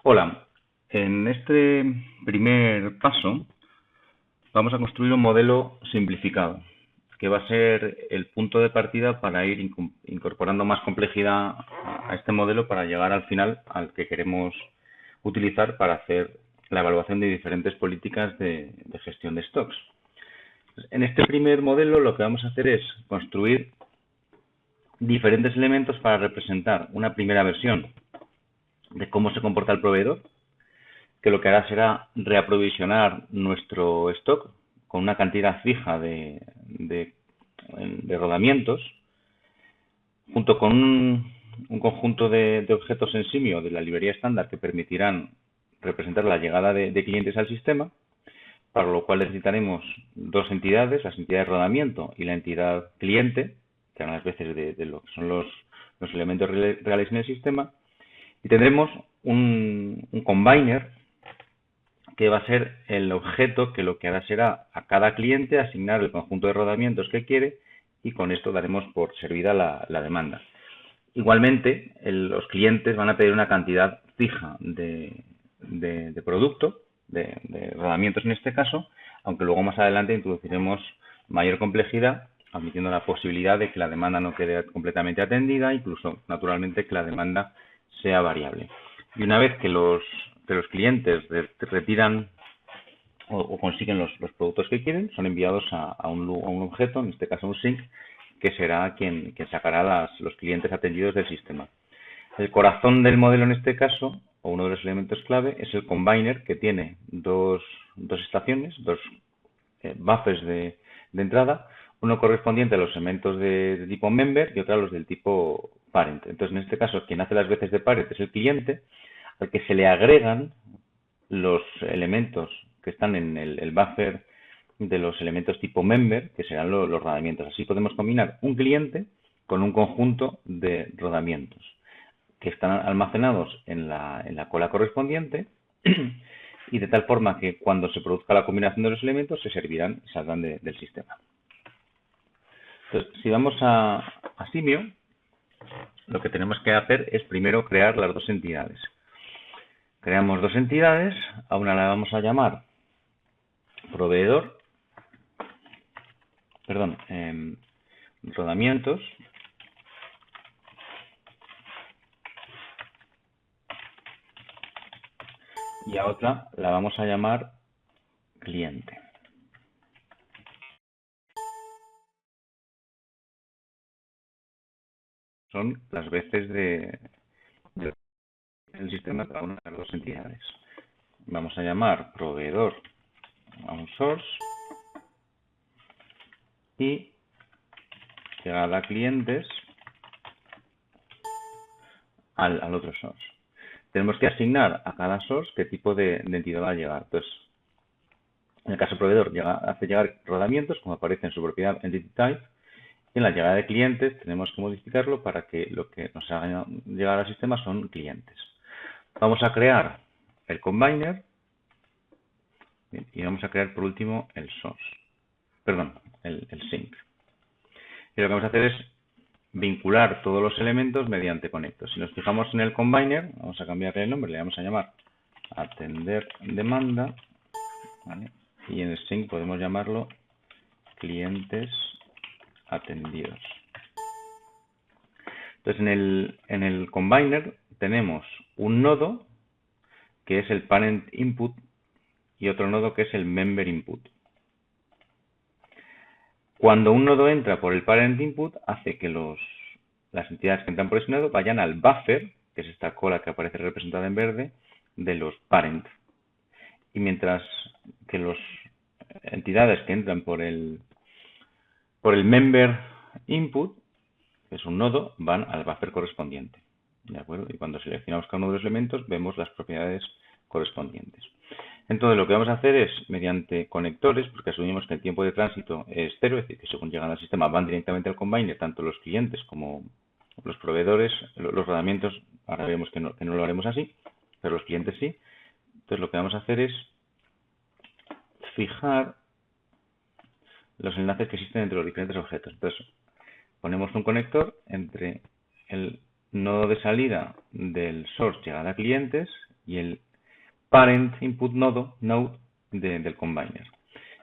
Hola, en este primer paso vamos a construir un modelo simplificado, que va a ser el punto de partida para ir incorporando más complejidad a este modelo para llegar al final al que queremos utilizar para hacer la evaluación de diferentes políticas de gestión de stocks. En este primer modelo lo que vamos a hacer es construir diferentes elementos para representar una primera versión de cómo se comporta el proveedor, que lo que hará será reaprovisionar nuestro stock con una cantidad fija de rodamientos, junto con un conjunto de objetos en simio de la librería estándar que permitirán representar la llegada de clientes al sistema, para lo cual necesitaremos dos entidades, las entidades de rodamiento y la entidad cliente, que harán las veces de lo que son los elementos reales en el sistema, y tendremos un combiner que va a ser el objeto que lo que hará será a cada cliente asignar el conjunto de rodamientos que quiere, y con esto daremos por servida la demanda. Igualmente, los clientes van a pedir una cantidad fija de producto, de rodamientos en este caso, aunque luego más adelante introduciremos mayor complejidad, admitiendo la posibilidad de que la demanda no quede completamente atendida, incluso naturalmente que la demanda sea variable. Y una vez que los clientes retiran o consiguen los productos que quieren, son enviados a un objeto, en este caso un sync, que será quien sacará los clientes atendidos del sistema. El corazón del modelo en este caso, o uno de los elementos clave, es el combiner, que tiene dos estaciones, dos buffers de entrada, uno correspondiente a los elementos de tipo member y otro a los del tipo parent. Entonces, en este caso, quien hace las veces de parent es el cliente, al que se le agregan los elementos que están en el buffer de los elementos tipo member, que serán los rodamientos. Así podemos combinar un cliente con un conjunto de rodamientos que están almacenados en la cola correspondiente y de tal forma que cuando se produzca la combinación de los elementos se servirán y saldrán del sistema. Entonces, si vamos a Simio, lo que tenemos que hacer es primero crear las dos entidades. Creamos dos entidades, a una la vamos a llamar proveedor, rodamientos, y a otra la vamos a llamar cliente. Son las veces del sistema de cada una de las dos entidades. Vamos a llamar proveedor a un source y llegada a clientes al otro source. Tenemos que asignar a cada source qué tipo de entidad va a llegar. Entonces, en el caso proveedor hace llegar rodamientos, como aparece en su propiedad entity type, y en la llegada de clientes tenemos que modificarlo para que lo que nos haga llegar al sistema son clientes. Vamos a crear el combiner y vamos a crear por último el source, el sync. Y lo que vamos a hacer es vincular todos los elementos mediante conectos. Si nos fijamos en el combiner, vamos a cambiarle el nombre, le vamos a llamar atender demanda, ¿vale? Y en el sync podemos llamarlo clientes atendidos. Entonces, en el combiner tenemos un nodo que es el parent input y otro nodo que es el member input. Cuando un nodo entra por el parent input, hace que las entidades que entran por ese nodo vayan al buffer, que es esta cola que aparece representada en verde, de los parent. Y mientras que las entidades que entran por el member input, que es un nodo, van al buffer correspondiente. ¿De acuerdo? Y cuando seleccionamos cada uno de los elementos, vemos las propiedades correspondientes. Entonces, lo que vamos a hacer es, mediante conectores, porque asumimos que el tiempo de tránsito es cero, es decir, que según llegan al sistema van directamente al combiner, tanto los clientes como los proveedores, los rodamientos, ahora vemos que no lo haremos así, pero los clientes sí. Entonces, lo que vamos a hacer es fijar los enlaces que existen entre los diferentes objetos. Entonces, ponemos un conector entre el nodo de salida del source llegada a clientes y el parent input node del combiner.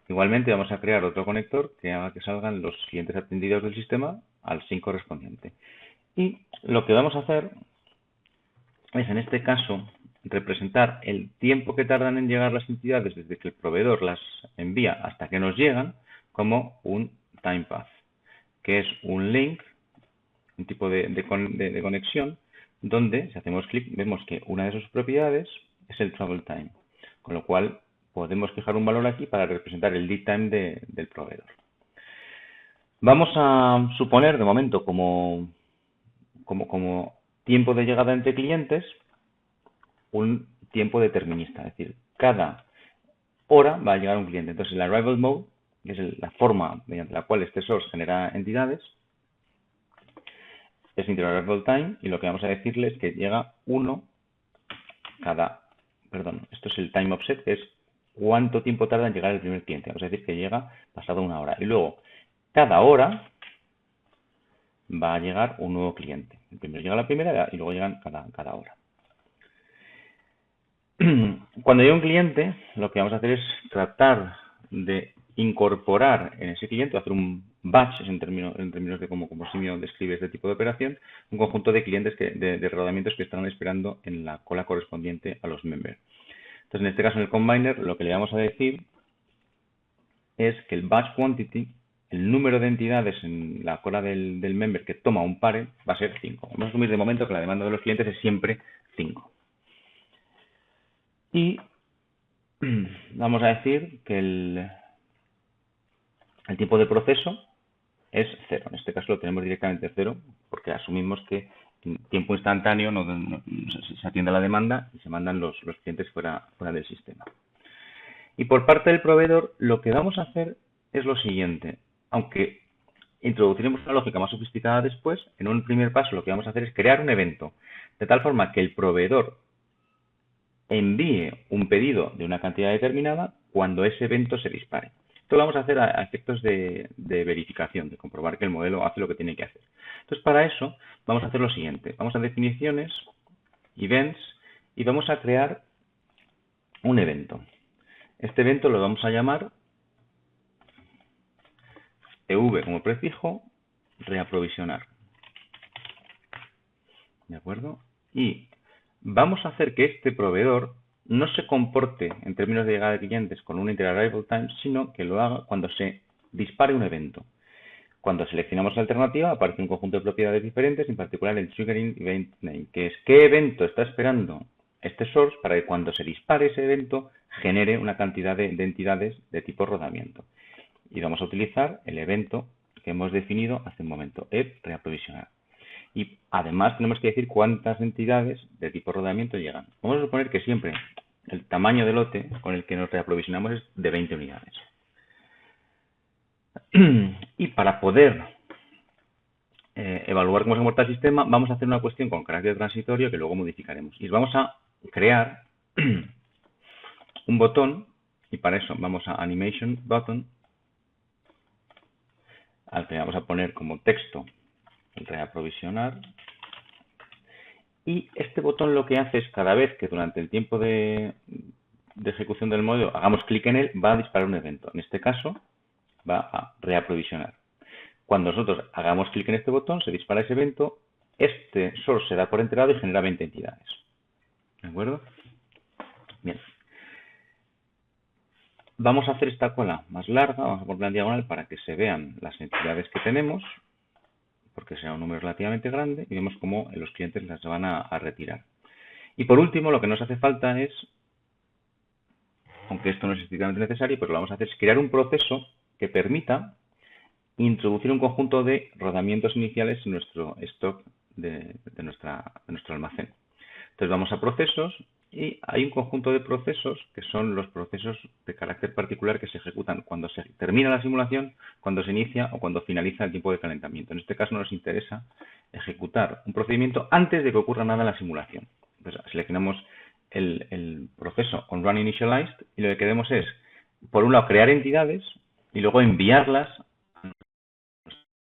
Igualmente vamos a crear otro conector que haga que salgan los clientes atendidos del sistema al sync correspondiente. Y lo que vamos a hacer es, en este caso, representar el tiempo que tardan en llegar las entidades desde que el proveedor las envía hasta que nos llegan como un time path, que es un link, un tipo de conexión, donde si hacemos clic vemos que una de sus propiedades es el travel time, con lo cual podemos fijar un valor aquí para representar el lead time del proveedor. Vamos a suponer de momento como tiempo de llegada entre clientes un tiempo determinista, es decir, cada hora va a llegar un cliente. Entonces el arrival mode, que es la forma mediante la cual este source genera entidades, es integer arrival time, y lo que vamos a decirle es que llega uno esto es el time offset, que es cuánto tiempo tarda en llegar el primer cliente. Vamos a decir que llega pasado una hora. Y luego, cada hora va a llegar un nuevo cliente. El primero llega la primera y luego llegan cada hora. Cuando llega un cliente, lo que vamos a hacer es tratar de incorporar en ese cliente, hacer un batch, en términos de cómo Simio describe este tipo de operación, un conjunto de clientes de rodamientos que están esperando en la cola correspondiente a los members. Entonces, en este caso, en el combiner, lo que le vamos a decir es que el batch quantity, el número de entidades en la cola del member que toma un parent, va a ser 5. Vamos a asumir de momento que la demanda de los clientes es siempre 5. Y vamos a decir que el tiempo de proceso es 0. En este caso lo tenemos directamente 0 porque asumimos que en tiempo instantáneo se atiende a la demanda y se mandan los clientes fuera del sistema. Y por parte del proveedor lo que vamos a hacer es lo siguiente. Aunque introduciremos una lógica más sofisticada después, en un primer paso lo que vamos a hacer es crear un evento de tal forma que el proveedor envíe un pedido de una cantidad determinada cuando ese evento se dispare. Esto lo vamos a hacer a efectos de verificación, de comprobar que el modelo hace lo que tiene que hacer. Entonces, para eso vamos a hacer lo siguiente. Vamos a definiciones, events, y vamos a crear un evento. Este evento lo vamos a llamar EV como prefijo, reaprovisionar. ¿De acuerdo? Y vamos a hacer que este proveedor no se comporte en términos de llegada de clientes con un integer arrival time, sino que lo haga cuando se dispare un evento. Cuando seleccionamos la alternativa, aparece un conjunto de propiedades diferentes, en particular el triggering event name, que es qué evento está esperando este source para que cuando se dispare ese evento genere una cantidad de entidades de tipo rodamiento. Y vamos a utilizar el evento que hemos definido hace un momento, reaprovisionar. Y además tenemos que decir cuántas entidades de tipo rodamiento llegan. Vamos a suponer que siempre el tamaño de lote con el que nos reaprovisionamos es de 20 unidades. Y para poder evaluar cómo se comporta el sistema, vamos a hacer una cuestión con carácter transitorio que luego modificaremos. Y vamos a crear un botón, y para eso vamos a Animation Button, al que vamos a poner como texto reaprovisionar. Y este botón lo que hace es cada vez que durante el tiempo de ejecución del modelo hagamos clic en él, va a disparar un evento. En este caso, va a reaprovisionar. Cuando nosotros hagamos clic en este botón, se dispara ese evento, este source se da por enterado y genera 20 entidades. ¿De acuerdo? Bien. Vamos a hacer esta cola más larga, vamos a ponerla en diagonal para que se vean las entidades que tenemos, porque sea un número relativamente grande, y vemos cómo los clientes las van a retirar. Y por último, lo que nos hace falta es, aunque esto no es estrictamente necesario, pero lo vamos a hacer es crear un proceso que permita introducir un conjunto de rodamientos iniciales en nuestro stock de nuestro almacén. Entonces vamos a procesos y hay un conjunto de procesos que son los procesos de carácter particular que se ejecutan cuando se termina la simulación, cuando se inicia o cuando finaliza el tiempo de calentamiento. En este caso nos interesa ejecutar un procedimiento antes de que ocurra nada en la simulación. Entonces seleccionamos el proceso onRunInitialized y lo que queremos es, por un lado, crear entidades y luego enviarlas a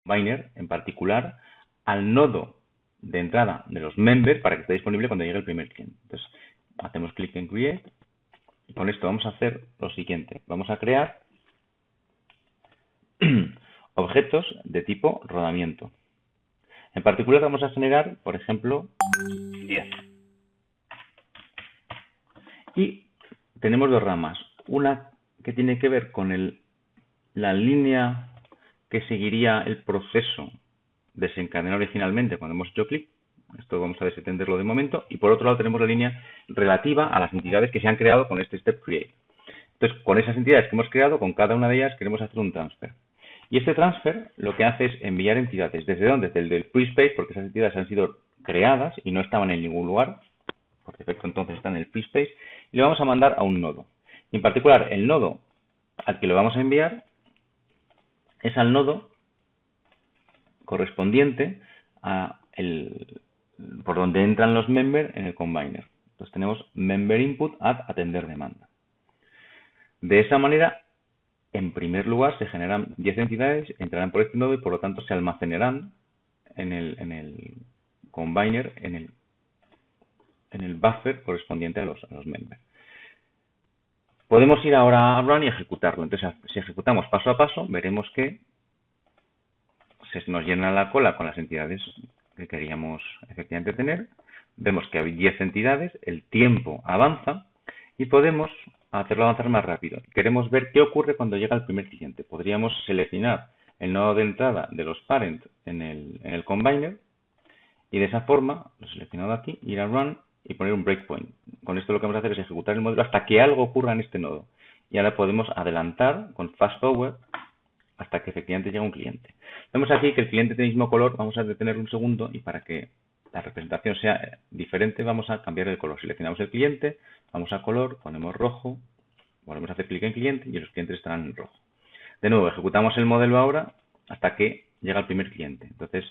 combiner, en particular, al nodo de entrada de los members para que esté disponible cuando llegue el primer cliente. Entonces, hacemos clic en Create y con esto vamos a hacer lo siguiente. Vamos a crear objetos de tipo rodamiento. En particular vamos a generar, por ejemplo, 10. Y tenemos dos ramas. Una que tiene que ver con la línea que seguiría el proceso desencadenado originalmente cuando hemos hecho clic. Esto vamos a desentenderlo de momento. Y por otro lado tenemos la línea relativa a las entidades que se han creado con este step create. Entonces, con esas entidades que hemos creado, con cada una de ellas queremos hacer un transfer. Y este transfer lo que hace es enviar entidades. ¿Desde dónde? Desde el del pre-space, porque esas entidades han sido creadas y no estaban en ningún lugar. Por defecto entonces están en el pre-space. Y le vamos a mandar a un nodo. Y en particular, el nodo al que lo vamos a enviar es al nodo correspondiente a por donde entran los members en el combiner. Entonces tenemos member input at atender demanda. De esa manera, en primer lugar, se generan 10 entidades, entrarán por este nodo y por lo tanto se almacenarán en el combiner, en el buffer correspondiente a los members. Podemos ir ahora a Run y ejecutarlo. Entonces, si ejecutamos paso a paso, veremos que se nos llena la cola con las entidades que queríamos efectivamente tener. Vemos que hay 10 entidades, el tiempo avanza y podemos hacerlo avanzar más rápido. Queremos ver qué ocurre cuando llega el primer cliente. Podríamos seleccionar el nodo de entrada de los parent en el combiner y de esa forma, lo seleccionado aquí, ir a Run y poner un breakpoint. Con esto lo que vamos a hacer es ejecutar el modelo hasta que algo ocurra en este nodo. Y ahora podemos adelantar con fast forward hasta que efectivamente llega un cliente. Vemos aquí que el cliente tiene el mismo color. Vamos a detener un segundo y para que la representación sea diferente vamos a cambiar el color. Seleccionamos el cliente, vamos a color, ponemos rojo, volvemos a hacer clic en cliente y los clientes estarán en rojo. De nuevo, ejecutamos el modelo ahora hasta que llega el primer cliente. Entonces,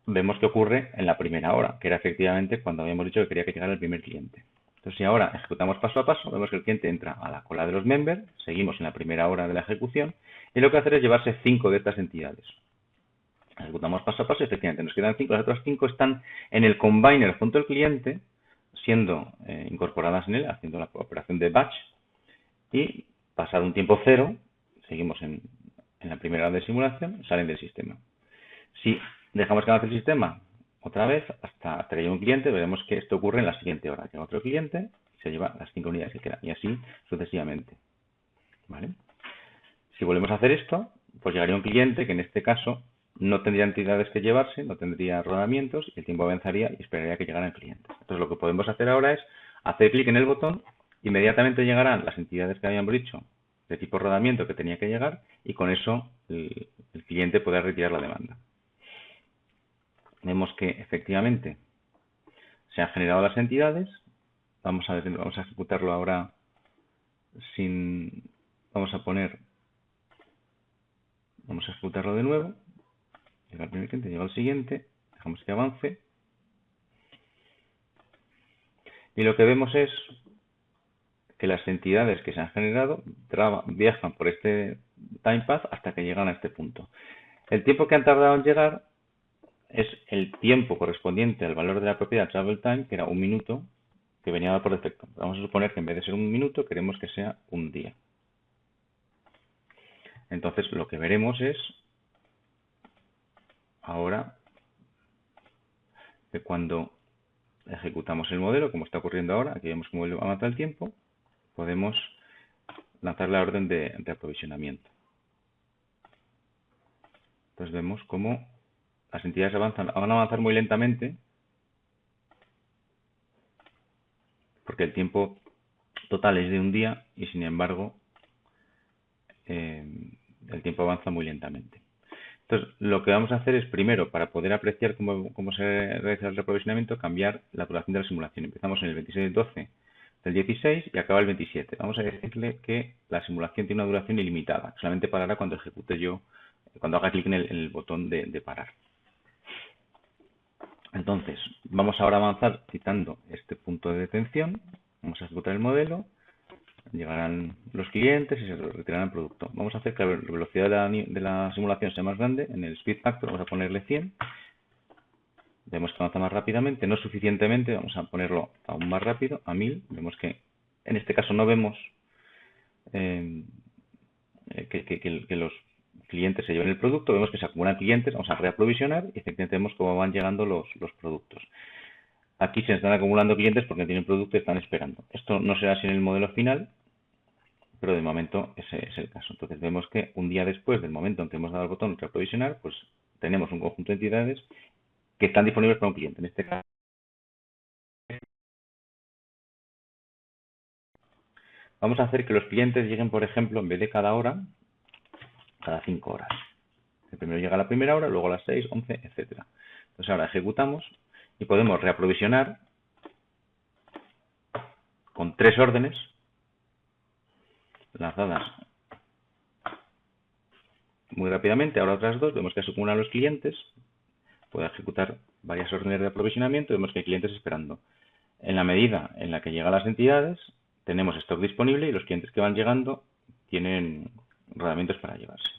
vemos que ocurre en la primera hora, que era efectivamente cuando habíamos dicho que quería que llegara el primer cliente. Entonces, si ahora ejecutamos paso a paso, vemos que el cliente entra a la cola de los members, seguimos en la primera hora de la ejecución, y lo que hace es llevarse 5 de estas entidades. Ejecutamos paso a paso y efectivamente nos quedan 5, las otras 5 están en el combiner junto al cliente, siendo incorporadas en él, haciendo la operación de batch, y pasado un tiempo cero, seguimos en la primera hora de simulación, salen del sistema. Si dejamos que avance el sistema otra vez hasta que llegue un cliente, veremos que esto ocurre en la siguiente hora. Llega otro cliente y se lleva las 5 unidades que quedan, y así sucesivamente. ¿Vale? Si volvemos a hacer esto, pues llegaría un cliente que en este caso no tendría entidades que llevarse, no tendría rodamientos, y el tiempo avanzaría y esperaría que llegaran clientes. Entonces lo que podemos hacer ahora es hacer clic en el botón, inmediatamente llegarán las entidades que habíamos dicho de tipo rodamiento que tenía que llegar, y con eso el cliente podrá retirar la demanda. Vemos que efectivamente se han generado las entidades. Vamos a ejecutarlo ahora vamos a ejecutarlo de nuevo. Llega el primer cliente, llega el siguiente, dejamos que avance. Y lo que vemos es que las entidades que se han generado viajan por este time path hasta que llegan a este punto. El tiempo que han tardado en llegar es el tiempo correspondiente al valor de la propiedad travel time, que era 1 minuto, que venía dado por defecto. Vamos a suponer que en vez de ser 1 minuto, queremos que sea 1 día. Entonces, lo que veremos es, ahora, que cuando ejecutamos el modelo, como está ocurriendo ahora, aquí vemos cómo avanza el tiempo, podemos lanzar la orden de aprovisionamiento. Entonces vemos cómo las entidades van a avanzar muy lentamente, porque el tiempo total es de 1 día y sin embargo el tiempo avanza muy lentamente. Entonces lo que vamos a hacer es primero, para poder apreciar cómo se realiza el reprovisionamiento, cambiar la duración de la simulación. Empezamos en el 26/12 del 16 y acaba el 27. Vamos a decirle que la simulación tiene una duración ilimitada, solamente parará cuando ejecute yo, cuando haga clic en el botón de parar. Entonces, vamos ahora a avanzar citando este punto de detención. Vamos a ejecutar el modelo, llegarán los clientes y se retirarán el producto. Vamos a hacer que la velocidad de la simulación sea más grande. En el speed factor vamos a ponerle 100. Vemos que avanza más rápidamente, no suficientemente, vamos a ponerlo aún más rápido, a 1000. Vemos que en este caso no vemos que los clientes se lleven el producto, vemos que se acumulan clientes, vamos a reaprovisionar y efectivamente vemos cómo van llegando los productos. Aquí se están acumulando clientes porque tienen producto y están esperando. Esto no será así en el modelo final, pero de momento ese es el caso. Entonces vemos que un día después del momento en que hemos dado el botón reaprovisionar, pues tenemos un conjunto de entidades que están disponibles para un cliente. En este caso, vamos a hacer que los clientes lleguen, por ejemplo, en vez de cada hora, cada 5 horas. El primero llega a la primera hora, luego a las 6, 11, etcétera. Entonces ahora ejecutamos y podemos reaprovisionar con 3 órdenes lanzadas muy rápidamente. Ahora otras 2, vemos que se acumulan los clientes. Puede ejecutar varias órdenes de aprovisionamiento, vemos que hay clientes esperando. En la medida en la que llegan las entidades, tenemos stock disponible y los clientes que van llegando tienen rodamientos para llevarse.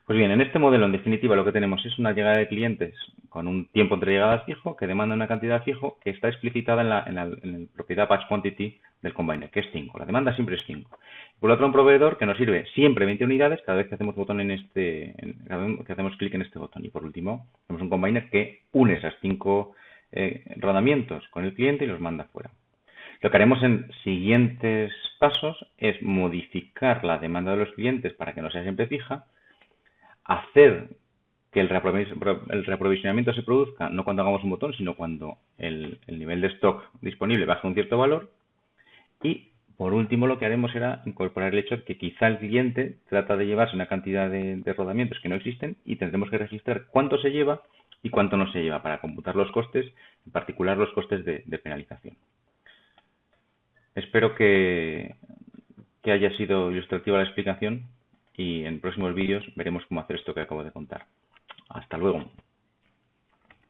Pues bien, en este modelo, en definitiva, lo que tenemos es una llegada de clientes con un tiempo entre llegadas fijo que demanda una cantidad fijo que está explicitada en la propiedad patch quantity del combiner, que es 5. La demanda siempre es 5. Por otro, un proveedor que nos sirve siempre 20 unidades cada vez que hacemos botón cada vez que hacemos clic en este botón. Y por último, tenemos un combiner que une esas 5 rodamientos con el cliente y los manda fuera. Lo que haremos en siguientes pasos es modificar la demanda de los clientes para que no sea siempre fija, hacer que el reaprovisionamiento se produzca no cuando hagamos un botón, sino cuando el nivel de stock disponible baja un cierto valor. Y por último, lo que haremos será incorporar el hecho de que quizá el cliente trata de llevarse una cantidad de rodamientos que no existen y tendremos que registrar cuánto se lleva y cuánto no se lleva para computar los costes, en particular los costes de penalización. Espero que haya sido ilustrativa la explicación y en próximos vídeos veremos cómo hacer esto que acabo de contar. Hasta luego.